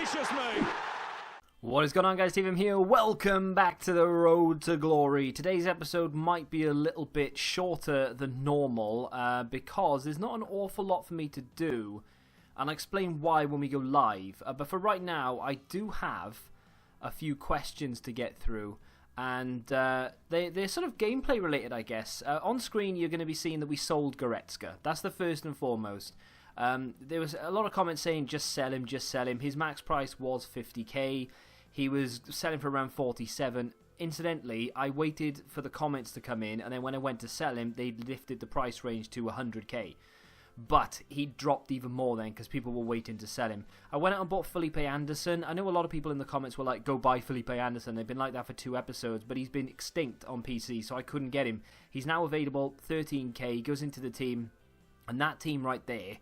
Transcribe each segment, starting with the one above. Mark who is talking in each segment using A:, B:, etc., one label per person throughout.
A: gracious me!
B: What is going on, guys? Stephen here. Welcome back to the Road to Glory. Today's episode might be a little bit shorter than normal because there's not an awful lot for me to do, and I'll explain why when we go live. But for right now, I do have a few questions to get through, and they're sort of gameplay related, I guess. On screen, you're going to be seeing that we sold Goretzka. That's the first and foremost. There was a lot of comments saying just sell him, just sell him. His max price was 50k. He was selling for around 47. Incidentally, I waited for the comments to come in, and then when I went to sell him, they lifted the price range to 100k. But he dropped even more then because people were waiting to sell him. I went out and bought Felipe Anderson. I know a lot of people in the comments were like, go buy Felipe Anderson. They've been like that for 2 episodes, but he's been extinct on PC, so I couldn't get him. He's now available, 13k. He goes into the team, and that team right there,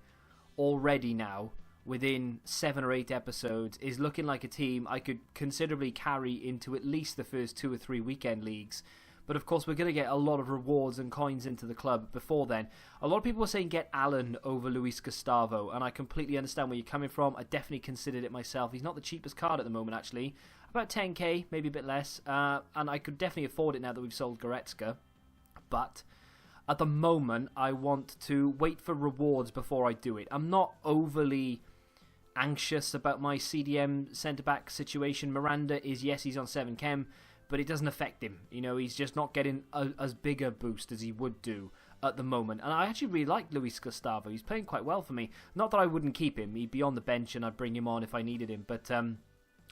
B: already now, within 7 or 8 episodes, is looking like a team I could considerably carry into at least the first 2 or 3 weekend leagues. But of course, we're going to get a lot of rewards and coins into the club before then. A lot of people were saying get Allen over Luis Gustavo, and I completely understand where you're coming from. I definitely considered it myself. He's not the cheapest card at the moment, actually. About 10k, maybe a bit less. And I could definitely afford it now that we've sold Goretzka. But at the moment, I want to wait for rewards before I do it. I'm not overly anxious about my CDM centre-back situation. Miranda is, yes, he's on 7 chem, but it doesn't affect him. You know, he's just not getting as big a boost as he would do at the moment. And I actually really like Luis Gustavo. He's playing quite well for me. Not that I wouldn't keep him. He'd be on the bench and I'd bring him on if I needed him. But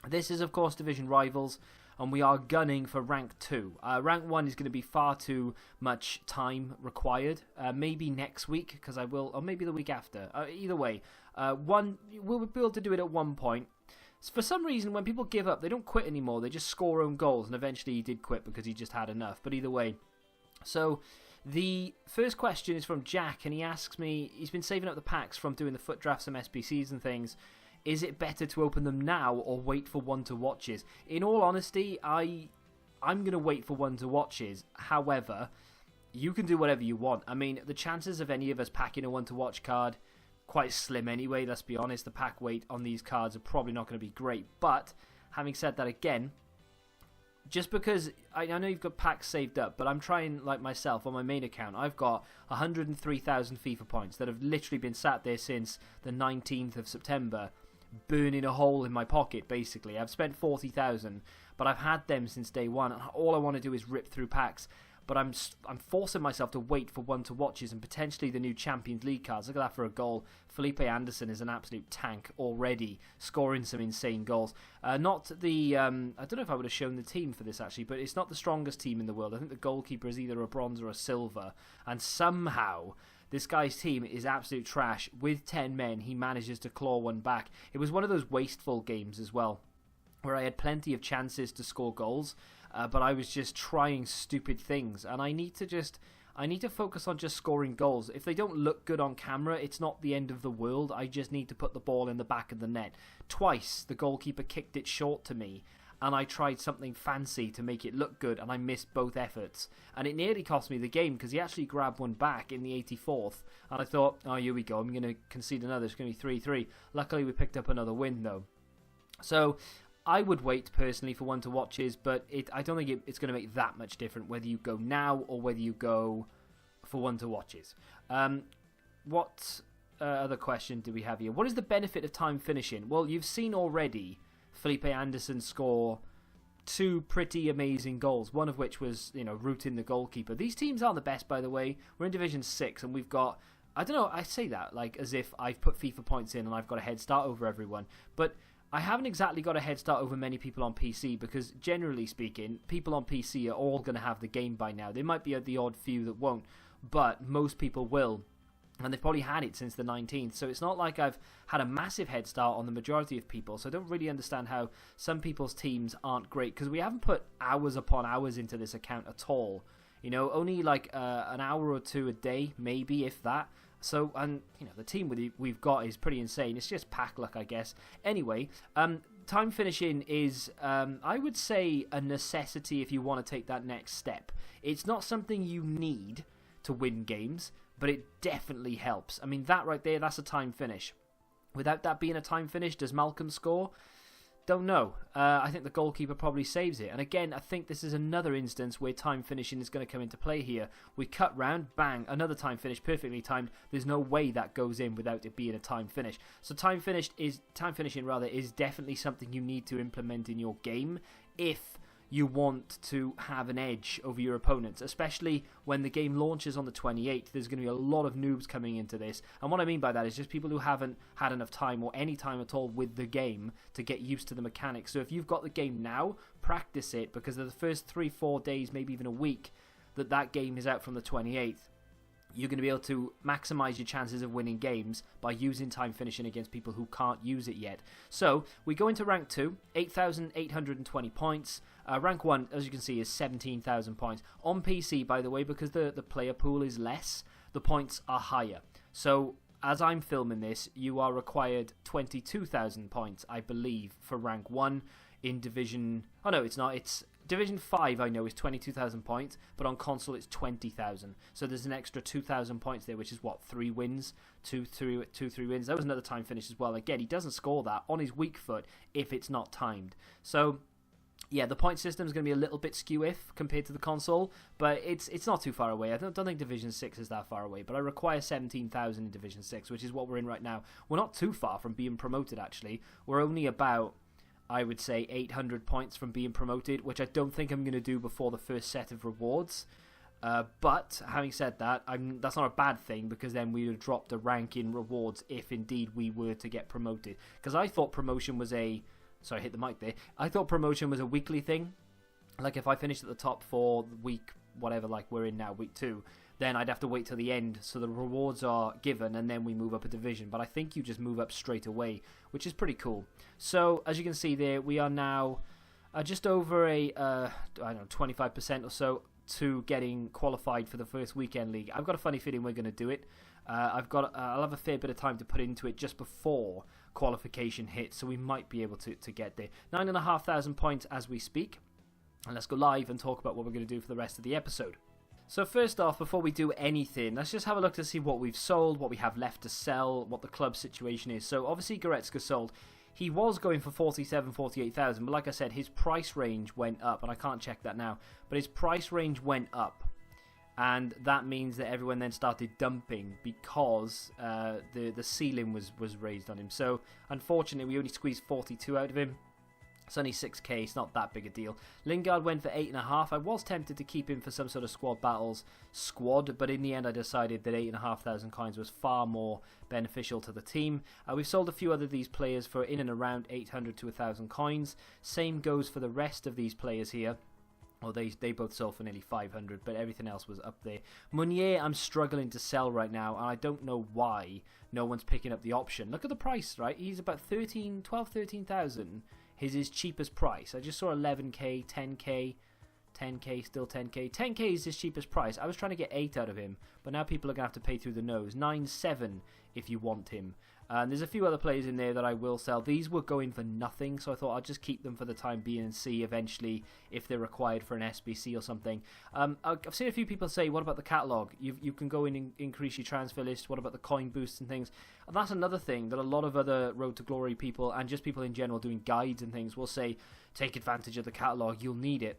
B: this is, of course, Division Rivals, and we are gunning for Rank 2. Rank 1 is going to be far too much time required. Maybe next week, because I will, or maybe the week after. Either way, we'll be able to do it at one point. For some reason, when people give up, they don't quit anymore. They just score own goals, and eventually he did quit because he just had enough. But either way, so the first question is from Jack, and he asks me, he's been saving up the packs from doing the foot drafts and SBCs and things. Is it better to open them now or wait for one-to-watches? In all honesty, I'm going to wait for one-to-watches. However, you can do whatever you want. I mean, the chances of any of us packing a one-to-watch card, quite slim anyway, let's be honest. The pack weight on these cards are probably not going to be great. But, having said that again, just because I know you've got packs saved up, but I'm trying, like myself, on my main account, I've got 103,000 FIFA points that have literally been sat there since the 19th of September, burning a hole in my pocket, basically. I've spent 40,000, but I've had them since day one, and all I want to do is rip through packs. But I'm forcing myself to wait for one-to-watches and potentially the new Champions League cards. Look at that for a goal. Felipe Anderson is an absolute tank already, scoring some insane goals. Not the, I don't know if I would have shown the team for this actually, but it's not the strongest team in the world. I think the goalkeeper is either a bronze or a silver. And somehow this guy's team is absolute trash. With 10 men, he manages to claw one back. It was one of those wasteful games as well, where I had plenty of chances to score goals, but I was just trying stupid things, and I need to focus on just scoring goals. If they don't look good on camera, it's not the end of the world. I just need to put the ball in the back of the net. Twice, the goalkeeper kicked it short to me, and I tried something fancy to make it look good, and I missed both efforts. And it nearly cost me the game, because he actually grabbed one back in the 84th, and I thought, oh, here we go, I'm going to concede another. It's going to be 3-3. Luckily, we picked up another win, though. So I would wait personally for one-to-watches, but I don't think it's going to make that much difference whether you go now or whether you go for one-to-watches. What other question do we have here? What is the benefit of time finishing? Well, you've seen already Felipe Anderson score 2 pretty amazing goals, one of which was, rooting the goalkeeper. These teams aren't the best, by the way. We're in Division 6, and we've got, I don't know, I say that like as if I've put FIFA points in and I've got a head start over everyone, but I haven't exactly got a head start over many people on PC, because generally speaking, people on PC are all going to have the game by now. There might be the odd few that won't, but most people will. And they've probably had it since the 19th, so it's not like I've had a massive head start on the majority of people, so I don't really understand how some people's teams aren't great, because we haven't put hours upon hours into this account at all. Only like an hour or 2 a day, maybe, if that. So, and the team we've got is pretty insane. It's just pack luck, I guess. Anyway, time finishing is, I would say, a necessity if you want to take that next step. It's not something you need to win games, but it definitely helps. I mean, that right there, that's a time finish. Without that being a time finish, does Malcolm score? Don't know. I think the goalkeeper probably saves it. And again, I think this is another instance where time finishing is going to come into play here. We cut round, bang, another time finish, perfectly timed. There's no way that goes in without it being a time finish. So time finishing is definitely something you need to implement in your game if you want to have an edge over your opponents, especially when the game launches on the 28th. There's going to be a lot of noobs coming into this, and what I mean by that is just people who haven't had enough time or any time at all with the game to get used to the mechanics. So if you've got the game now, practice it, because of the first 3-4 days, maybe even a week that game is out from the 28th, you're going to be able to maximize your chances of winning games by using time finishing against people who can't use it yet. So we go into rank 2, 8,820 points. Rank 1, as you can see, is 17,000 points. On PC, by the way, because the player pool is less, the points are higher. So as I'm filming this, you are required 22,000 points, I believe, for rank 1 in Division... Oh no, it's not. It's Division 5, I know, is 22,000 points, but on console it's 20,000. So there's an extra 2,000 points there, which is what, 3 wins? 3 wins. That was another time finish as well. Again, he doesn't score that on his weak foot if it's not timed. So yeah, the point system is going to be a little bit skew-if compared to the console, but it's not too far away. I don't think Division 6 is that far away, but I require 17,000 in Division 6, which is what we're in right now. We're not too far from being promoted, actually. We're only about, I would say, 800 points from being promoted, which I don't think I'm going to do before the first set of rewards. But having said that, that's not a bad thing, because then we would drop the rank in rewards if indeed we were to get promoted. Because I thought promotion was a... Sorry, I hit the mic there. I thought promotion was a weekly thing. Like if I finished at the top for week whatever, like we're in now, week 2, then I'd have to wait till the end so the rewards are given and then we move up a division. But I think you just move up straight away, which is pretty cool. So as you can see there, we are now just over a I don't know, 25% or so to getting qualified for the first weekend league. I've got a funny feeling we're going to do it. I'll have a fair bit of time to put into it just before qualification hits, so we might be able to get there. 9,500 points as we speak. And let's go live and talk about what we're going to do for the rest of the episode. So first off, before we do anything, let's just have a look to see what we've sold, what we have left to sell, what the club situation is. So obviously Goretzka sold. He was going for 47, 48,000, but like I said, his price range went up, and I can't check that now, but his price range went up. And that means that everyone then started dumping because the ceiling was raised on him. So unfortunately, we only squeezed 42 out of him. It's only 6k, it's not that big a deal. Lingard went for 8.5. I was tempted to keep him for some sort of squad battles squad, but in the end I decided that 8,500 coins was far more beneficial to the team. We've sold a few other of these players for in and around 800 to 1,000 coins. Same goes for the rest of these players here. Well, they both sold for nearly 500, but everything else was up there. Meunier, I'm struggling to sell right now, and I don't know why no one's picking up the option. Look at the price, right? He's about 13,000. His cheapest price. I just saw 11k, 10k, 10k, still 10k. 10k is his cheapest price. I was trying to get 8 out of him, but now people are going to have to pay through the nose. 9.7 if you want him. And there's a few other players in there that I will sell. These were going for nothing, so I thought I'd just keep them for the time being and see eventually if they're required for an SBC or something. I've seen a few people say, what about the catalogue? You can go in and increase your transfer list. What about the coin boosts and things? And that's another thing that a lot of other Road to Glory people and just people in general doing guides and things will say, take advantage of the catalogue, you'll need it.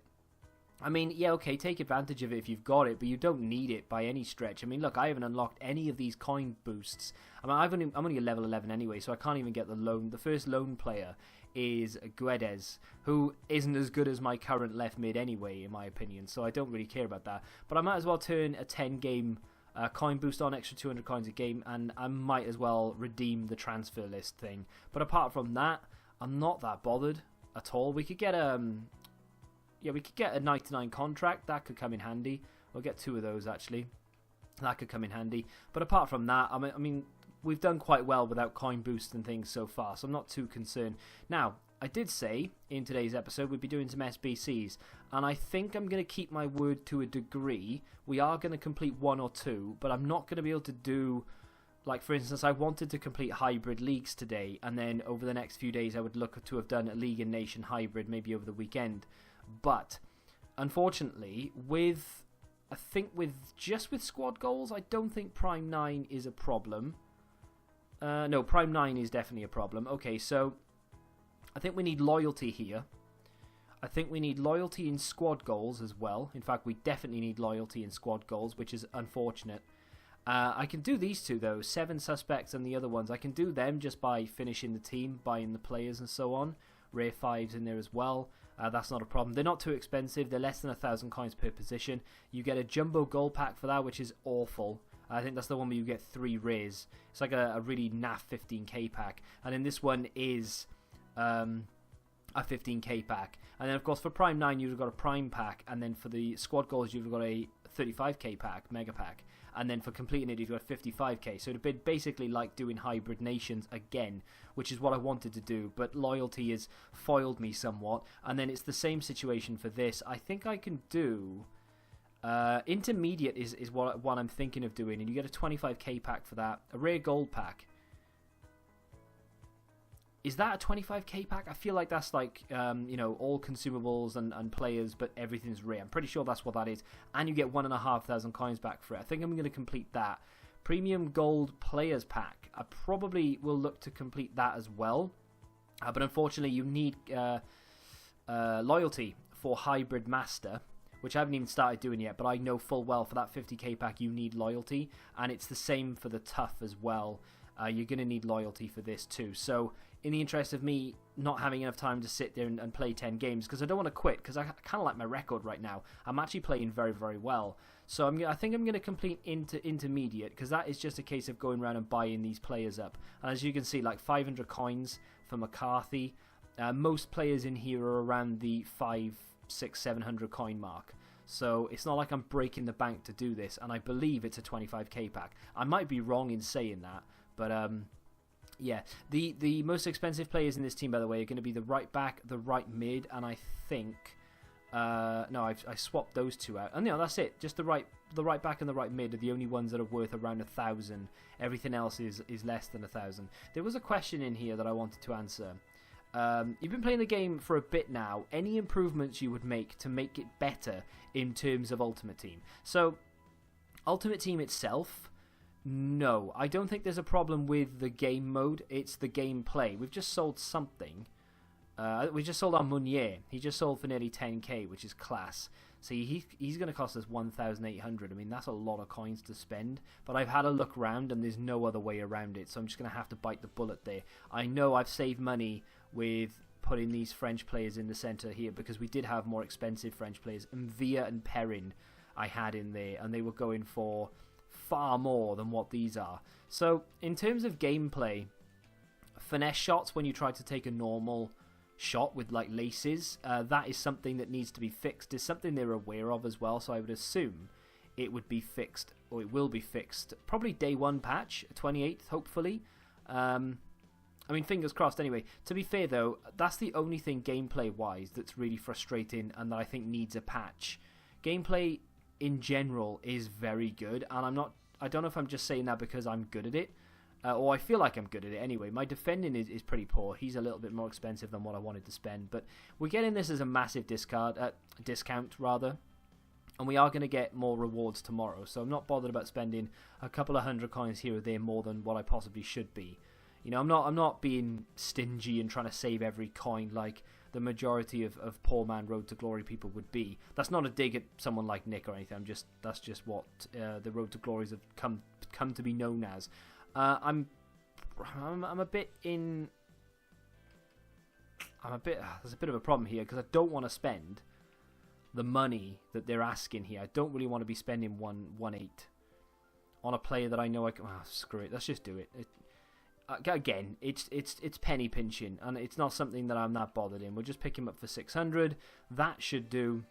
B: I mean, yeah, okay, take advantage of it if you've got it, but you don't need it by any stretch. I mean, look, I haven't unlocked any of these coin boosts. I mean, I'm only a level 11 anyway, so I can't even get the loan. The first loan player is Guedes, who isn't as good as my current left mid anyway, in my opinion, so I don't really care about that. But I might as well turn a 10-game coin boost on, extra 200 coins a game, and I might as well redeem the transfer list thing. But apart from that, I'm not that bothered at all. We could get Yeah, we could get a 99 contract. That could come in handy. We'll get 2 of those, actually. That could come in handy. But apart from that, I mean, we've done quite well without coin boosts and things so far, so I'm not too concerned. Now, I did say in today's episode we'd be doing some SBCs, and I think I'm going to keep my word to a degree. We are going to complete 1 or 2, but I'm not going to be able to do... Like, for instance, I wanted to complete hybrid leagues today, and then over the next few days I would look to have done a League and Nation hybrid, maybe over the weekend. But unfortunately, I think with squad goals, I don't think Prime 9 is a problem. No, Prime 9 is definitely a problem. Okay, so I think we need loyalty here. I think we need loyalty in squad goals as well. In fact, we definitely need loyalty in squad goals, which is unfortunate. I can do these two, though. 7 suspects and the other ones. I can do them just by finishing the team, buying the players and so on. Rare 5s in there as well. That's not a problem. They're not too expensive. They're less than 1,000 coins per position. You get a jumbo gold pack for that, which is awful. I think that's the one where you get 3 rares. It's like a really naff 15k pack. And then this one is a 15k pack. And then, of course, for Prime 9, you've got a Prime pack. And then for the squad goals, you've got a 35k pack, Mega pack. And then for completing it, you've got 55k. So it'd be basically like doing Hybrid Nations again, which is what I wanted to do. But loyalty has foiled me somewhat. And then it's the same situation for this. I think I can do... intermediate is what I'm thinking of doing. And you get a 25k pack for that. A rare gold pack. Is that a 25k pack? I feel like that's like, all consumables and players, but everything's rare. I'm pretty sure that's what that is. And you get 1,500 coins back for it. I think I'm going to complete that. Premium Gold Players Pack. I probably will look to complete that as well. But unfortunately, you need loyalty for Hybrid Master, which I haven't even started doing yet, but I know full well for that 50k pack you need loyalty. And it's the same for the Tough as well. You're going to need loyalty for this too. So, in the interest of me not having enough time to sit there and play 10 games, because I don't want to quit, because I kind of like my record right now. I'm actually playing very, very well. So I think I'm going to complete intermediate, because that is just a case of going around and buying these players up. And as you can see, like 500 coins for McCarthy. Most players in here are around the 500, 600, 700 coin mark. So it's not like I'm breaking the bank to do this, and I believe it's a 25k pack. I might be wrong in saying that, but yeah. The most expensive players in this team, by the way, are going to be the right back, the right mid, and I think no, I swapped those two out. And that's it. Just the right back and the right mid are the only ones that are worth around 1,000. Everything else is less than 1,000. There was a question in here that I wanted to answer. You've been playing the game for a bit now. Any improvements you would make to make it better in terms of Ultimate Team? So, Ultimate Team itself, no. I don't think there's a problem with the game mode. It's the gameplay. We've just sold something. We just sold our Meunier. He just sold for nearly 10k, which is class. See, he's going to cost us 1,800. I mean, that's a lot of coins to spend. But I've had a look around, and there's no other way around it. So I'm just going to have to bite the bullet there. I know I've saved money with putting these French players in the centre here, because we did have more expensive French players. Mvia and Perrin I had in there, and they were going for far more than what these are. So in terms of gameplay, finesse shots when you try to take a normal shot with like laces, that is something that needs to be fixed. It's something they're aware of as well, so I would assume it would be fixed, or it will be fixed, probably day 1 patch, 28th hopefully. I mean, fingers crossed anyway. To be fair though, that's the only thing gameplay wise that's really frustrating and that I think needs a patch. Gameplay in general is very good, and I don't know if I'm just saying that because I'm good at it, or I feel like I'm good at it anyway. My defending is pretty poor. He's a little bit more expensive than what I wanted to spend, but we're getting this as a massive discount rather, and we are going to get more rewards tomorrow, so I'm not bothered about spending a couple of 100 coins here or there more than what I possibly should be. You know, I'm not being stingy and trying to save every coin like the majority of poor man Road to Glory people would be. That's not a dig at someone like Nick or anything. That's just what the Road to Glories have come to be known as. I'm a bit in. There's a bit of a problem here because I don't want to spend the money that they're asking here. I don't really want to be spending 1.8 on a player that I know I can. Oh, screw it. Let's just do it. Again, it's penny pinching, and it's not something that I'm that bothered in. We'll just pick him up for 600. That should do.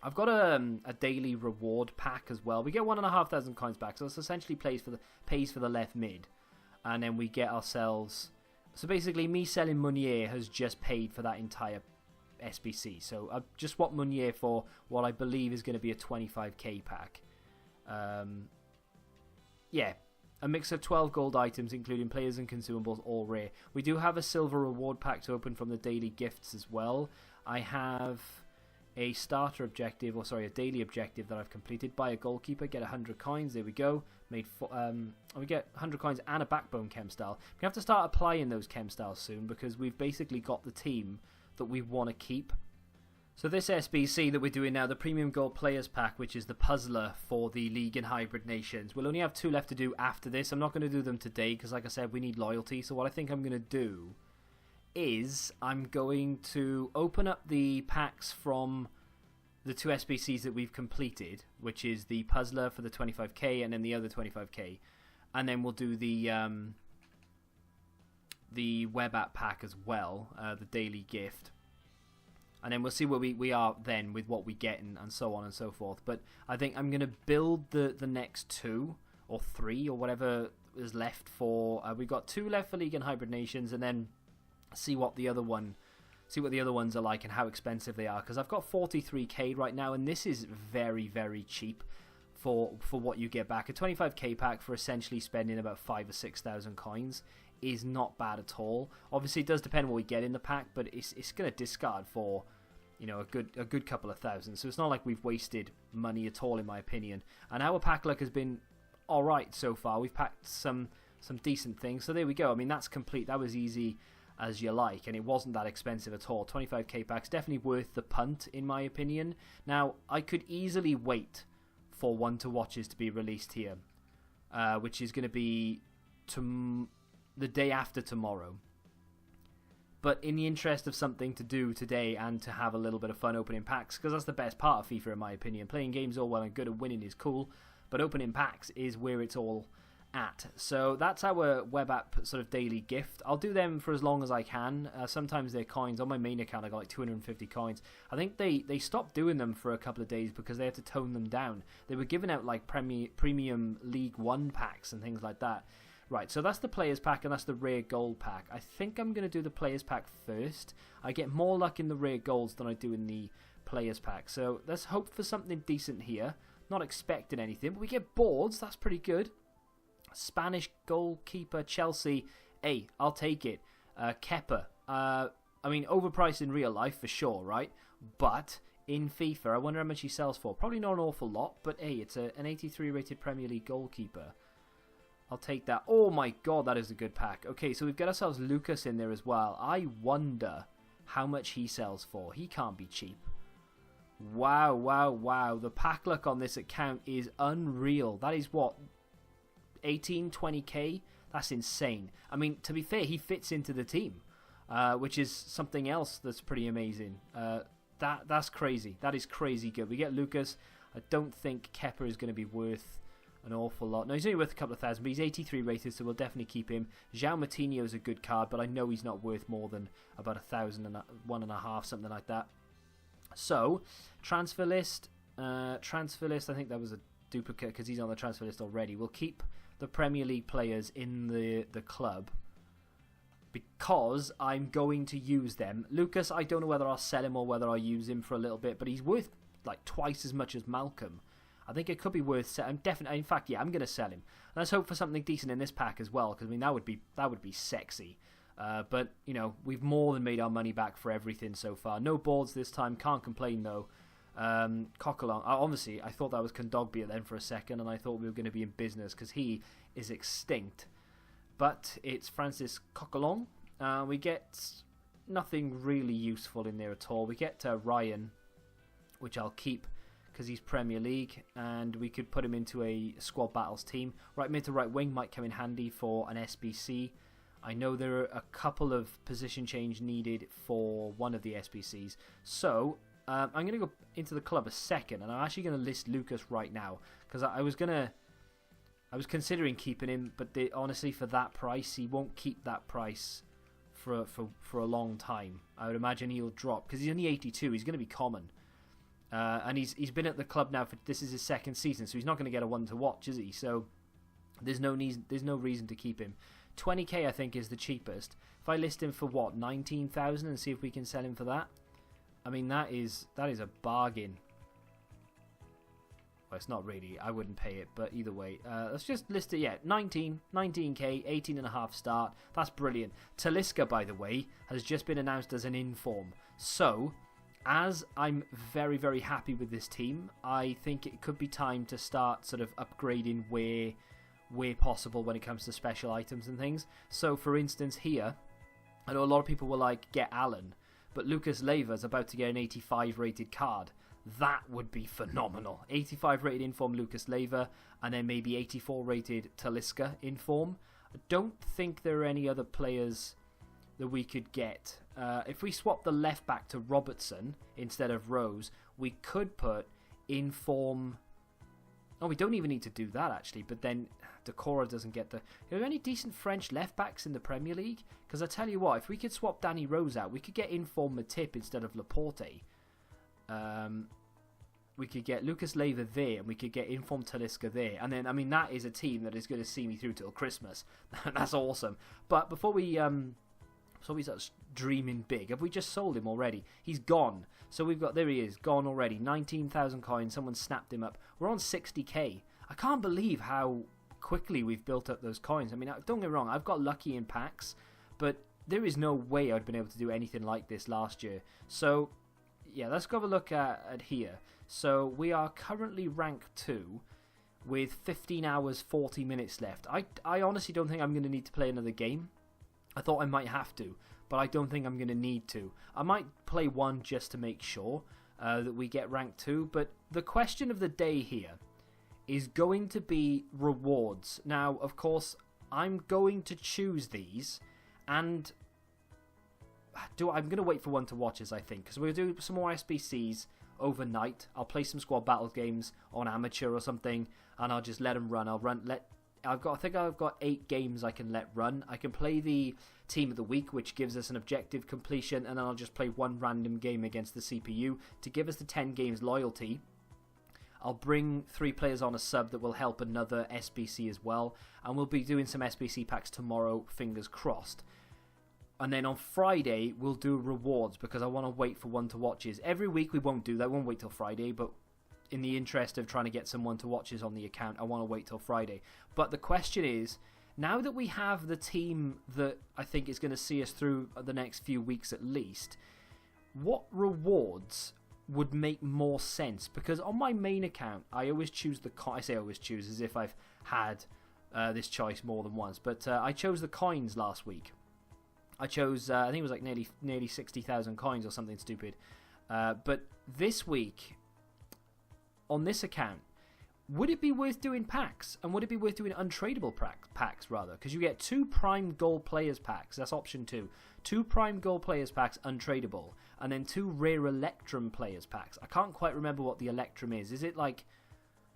B: I've got a daily reward pack as well. We get 1,500 coins back, so this essentially pays for the left mid, and then we get ourselves. So basically, me selling Meunier has just paid for that entire SBC. So I've just swapped Meunier for what I believe is going to be a 25k pack. Yeah. A mix of 12 gold items, including players and consumables, all rare. We do have a silver reward pack to open from the daily gifts as well. I have a starter objective, a daily objective that I've completed. Buy a goalkeeper, get 100 coins. There we go. we get 100 coins and a backbone chem style. We have to start applying those chem styles soon because we've basically got the team that we want to keep. So this SBC that we're doing now, the Premium Gold Players Pack, which is the puzzler for the League and Hybrid Nations, we'll only have 2 left to do after this. I'm not going to do them today because, like I said, we need loyalty. So what I think I'm going to do is I'm going to open up the packs from the 2 SBCs that we've completed, which is the puzzler for the 25k and then the other 25k. And then we'll do the web app pack as well, the daily gift. And then we'll see where we are then with what we get and so on and so forth. But I think I'm going to build the next 2 or 3 or whatever is left for... we've got 2 left for League and Hybrid Nations, and then see what the other ones are like and how expensive they are. Because I've got 43k right now, and this is very, very cheap for what you get back. A 25k pack for essentially spending about 5,000 or 6,000 coins is not bad at all. Obviously, it does depend what we get in the pack, but it's going to discard for, you know, a good couple of thousand. So it's not like we've wasted money at all, in my opinion. And our pack luck has been all right so far. We've packed some decent things. So there we go. I mean, that's complete. That was easy as you like, and it wasn't that expensive at all. 25k packs, definitely worth the punt, in my opinion. Now, I could easily wait for One to Watches to be released here, which is going to be the day after tomorrow. But in the interest of something to do today and to have a little bit of fun opening packs, because that's the best part of FIFA in my opinion. Playing games all well and good and winning is cool, but opening packs is where it's all at. So that's our web app sort of daily gift. I'll do them for as long as I can. Sometimes they're coins. On my main account I got like 250 coins. I think they stopped doing them for a couple of days because they had to tone them down. They were giving out like premium League 1 packs and things like that. Right, so that's the Players Pack and that's the Rare Gold Pack. I think I'm going to do the Players Pack first. I get more luck in the Rare Golds than I do in the Players Pack. So let's hope for something decent here. Not expecting anything, but we get boards. That's pretty good. Spanish goalkeeper, Chelsea. Hey, I'll take it. Kepa. I mean, overpriced in real life for sure, right? But in FIFA, I wonder how much he sells for. Probably not an awful lot, but hey, it's an 83 rated Premier League goalkeeper. I'll take that. Oh my god, that is a good pack. Okay, so we've got ourselves Lucas in there as well. I wonder how much he sells for. He can't be cheap. Wow, wow, wow. The pack luck on this account is unreal. That is what? 18, 20k? That's insane. I mean, to be fair, he fits into the team, which is something else that's pretty amazing. That's crazy. That is crazy good. We get Lucas. I don't think Kepa is going to be worth an awful lot. No, he's only worth a couple of thousand, but he's 83 rated, so we'll definitely keep him. João Moutinho is a good card, but I know he's not worth more than about 1,000 and 1.5, something like that. So, transfer list. I think that was a duplicate because he's on the transfer list already. We'll keep the Premier League players in the club because I'm going to use them. Lucas, I don't know whether I'll sell him or whether I'll use him for a little bit, but he's worth like twice as much as Malcolm. I think it could be worth selling. In fact, yeah, I'm going to sell him. Let's hope for something decent in this pack as well, because I mean that would be sexy. But you know, we've more than made our money back for everything so far. No boards this time. Can't complain though. Coquelin. Obviously, I thought that was Kondogbia then for a second, and I thought we were going to be in business because he is extinct. But it's Francis Coquelin. We get nothing really useful in there at all. We get Ryan, which I'll keep because he's Premier League, and we could put him into a squad battles team. Right mid to right wing might come in handy for an SBC. I know there are a couple of position change needed for one of the SBCs. So I'm going to go into the club a second, and I'm actually going to list Lucas right now because I was considering keeping him, but honestly, for that price, he won't keep that price for a long time. I would imagine he'll drop because he's only 82. He's going to be common. And he's been at the club now for this is his second season, so he's not going to get a one to watch, is he? So there's no reason to keep him. 20k I think is the cheapest. If I list him for what 19,000 and see if we can sell him for that, I mean that is a bargain. Well, it's not really. I wouldn't pay it, but either way, let's just list it. Yeah, 19k, 18.5 start. That's brilliant. Talisca, by the way, has just been announced as an inform. So, as I'm very, very happy with this team, I think it could be time to start sort of upgrading where where possible when it comes to special items and things. So, for instance, here, I know a lot of people will like, get Alan, but Lucas Leiva's about to get an 85 rated card. That would be phenomenal. 85 rated Inform Lucas Leiva, and then maybe 84 rated Talisca Inform. I don't think there are any other players that we could get. If we swap the left back to Robertson instead of Rose, we could put Inform... Oh, we don't even need to do that, actually. But then Decora doesn't get the... Are there any decent French left-backs in the Premier League? Because I tell you what, if we could swap Danny Rose out, we could get Inform Matip instead of Laporte. We could get Lucas Leiva there, and we could get Inform Talisca there. And then, I mean, that is a team that is going to see me through till Christmas. That's awesome. But before we start dreaming big, have we just sold him already? He's gone. So we've got, there he is, gone already. 19,000 coins. Someone snapped him up. We're on 60k. I can't believe how quickly we've built up those coins. I mean, don't get me wrong, I've got lucky in packs, but there is no way I'd been able to do anything like this last year. So, yeah, let's go have a look at here. So we are currently rank 2 with 15 hours, 40 minutes left. I honestly don't think I'm going to need to play another game. I thought I might have to, but I don't think I'm going to need to. I might play one just to make sure that we get rank 2, but the question of the day here is going to be rewards. Now, of course, I'm going to choose these, and I'm going to wait for one to watches, I think, because we'll do some more SBCs overnight. I'll play some squad battle games on amateur or something, and I'll just let them run. I think I've got 8 games I can let run. I can play the Team of the Week, which gives us an objective completion, and then I'll just play one random game against the CPU to give us the 10 games loyalty. I'll bring 3 players on a sub that will help another SBC as well, and we'll be doing some SBC packs tomorrow, fingers crossed. And then on Friday, we'll do rewards, because I want to wait for one to watches. Every week we won't do that, we won't wait till Friday, but in the interest of trying to get some one to watches on the account, I want to wait till Friday. But the question is, now that we have the team that I think is going to see us through the next few weeks at least, what rewards would make more sense? Because on my main account, I always choose I say always choose as if I've had this choice more than once, but I chose the coins last week. I chose, I think it was like nearly 60,000 coins or something stupid. But this week, on this account, would it be worth doing packs? And would it be worth doing untradeable packs, rather? Because you get 2 Prime Gold Players packs. That's option 2. 2 Prime Gold Players packs untradeable. And then 2 Rare Electrum Players packs. I can't quite remember what the Electrum is. Is it like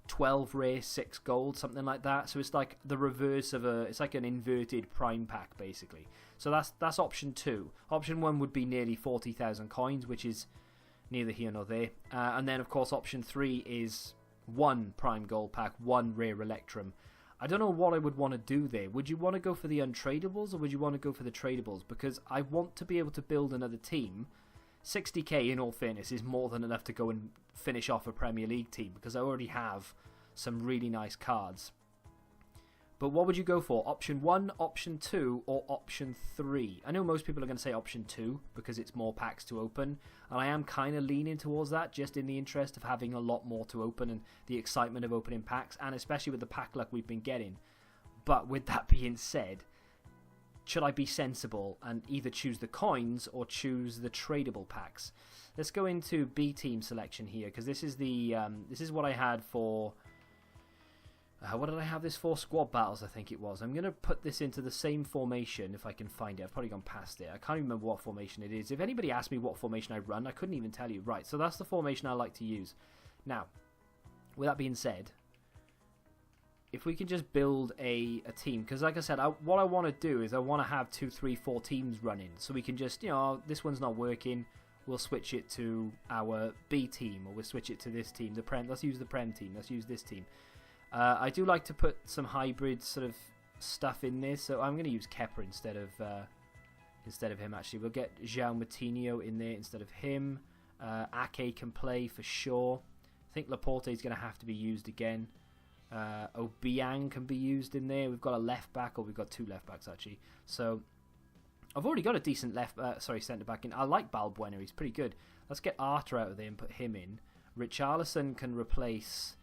B: 12 rare, 6 gold, something like that? So it's like the reverse of it's like an inverted Prime pack, basically. So that's option 2. Option 1 would be nearly 40,000 coins, which is neither here nor there. And then, of course, option 3 is 1 Prime Gold pack, 1 Rare Electrum. I don't know what I would want to do there. Would you want to go for the untradables, or would you want to go for the tradables? Because I want to be able to build another team. 60k, in all fairness, is more than enough to go and finish off a Premier League team, because I already have some really nice cards. But what would you go for? Option 1, option 2, or option 3? I know most people are going to say option 2 because it's more packs to open, and I am kind of leaning towards that, just in the interest of having a lot more to open and the excitement of opening packs, and especially with the pack luck we've been getting. But with that being said, should I be sensible and either choose the coins or choose the tradable packs? Let's go into B team selection here, because this is what I had for... what did I have this for? Squad battles, I think it was. I'm going to put this into the same formation if I can find it. I've probably gone past it. I can't even remember what formation it is. If anybody asked me what formation I run, I couldn't even tell you. Right, so that's the formation I like to use. Now, with that being said, if we can just build a team, because like I said, what I want to do is I want to have 2, 3, 4 teams running, so we can just, this one's not working, we'll switch it to our B team, or we'll switch it to this team, the Prem. Let's use the Prem team, let's use this team. I do like to put some hybrid sort of stuff in there, so I'm going to use Kepa instead of him. Actually, we'll get João Moutinho in there instead of him. Ake can play for sure. I think Laporte is going to have to be used again. Obiang can be used in there. We've got a left back, or we've got 2 left backs actually. So I've already got a decent centre back in. I like Balbuena; he's pretty good. Let's get Arthur out of there and put him in. Richarlison can replace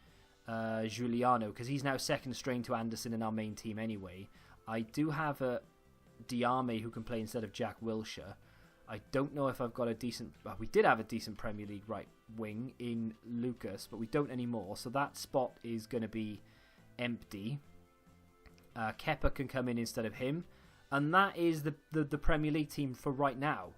B: Giuliano, because he's now second string to Anderson in our main team anyway. I do have a Diame who can play instead of Jack Wilshere. I don't know if I've got a decent... Well, we did have a decent Premier League right wing in Lucas, but we don't anymore. So that spot is going to be empty. Kepa can come in instead of him. And that is the Premier League team for right now.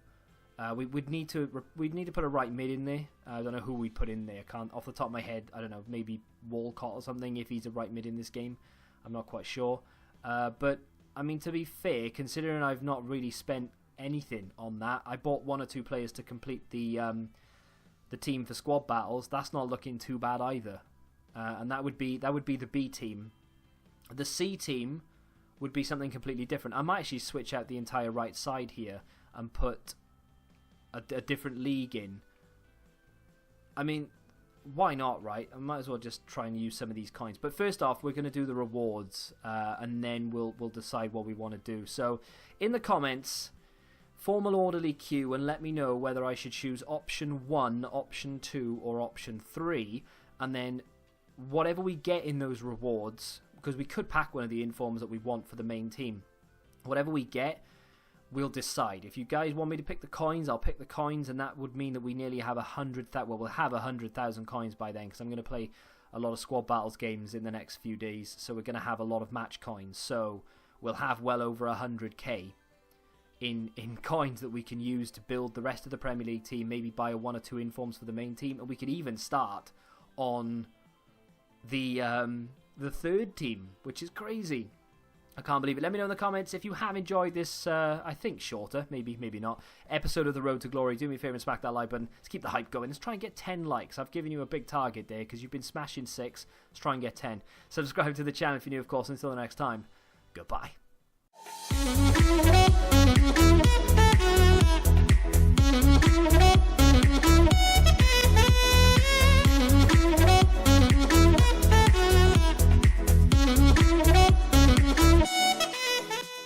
B: We'd need to put a right mid in there. I don't know who we'd put in there. I can't, off the top of my head, I don't know, maybe Walcott or something if he's a right mid in this game. I'm not quite sure. But, I mean, to be fair, considering I've not really spent anything on that, I bought 1 or 2 players to complete the team for squad battles. That's not looking too bad either. And that would be the B team. The C team would be something completely different. I might actually switch out the entire right side here and put a different league in. I mean, why not, right? I might as well just try and use some of these coins. But first off, we're going to do the rewards, and then we'll decide what we want to do. So, in the comments, form an orderly queue and let me know whether I should choose option 1, option 2, or option 3, and then whatever we get in those rewards, because we could pack one of the informs that we want for the main team. Whatever we get, we'll decide. If you guys want me to pick the coins, I'll pick the coins, and that would mean that we nearly have 100,000. Well, we'll have 100,000 coins by then, because I'm going to play a lot of squad battles games in the next few days, so we're going to have a lot of match coins. So we'll have well over 100k in coins that we can use to build the rest of the Premier League team. Maybe buy 1 or 2 informs for the main team, and we could even start on the third team, which is crazy. I can't believe it. Let me know in the comments if you have enjoyed this, I think shorter, maybe not, episode of The Road to Glory. Do me a favour and smack that like button. Let's keep the hype going. Let's try and get 10 likes. I've given you a big target there because you've been smashing 6. Let's try and get 10. Subscribe to the channel if you're new, of course. Until the next time, goodbye.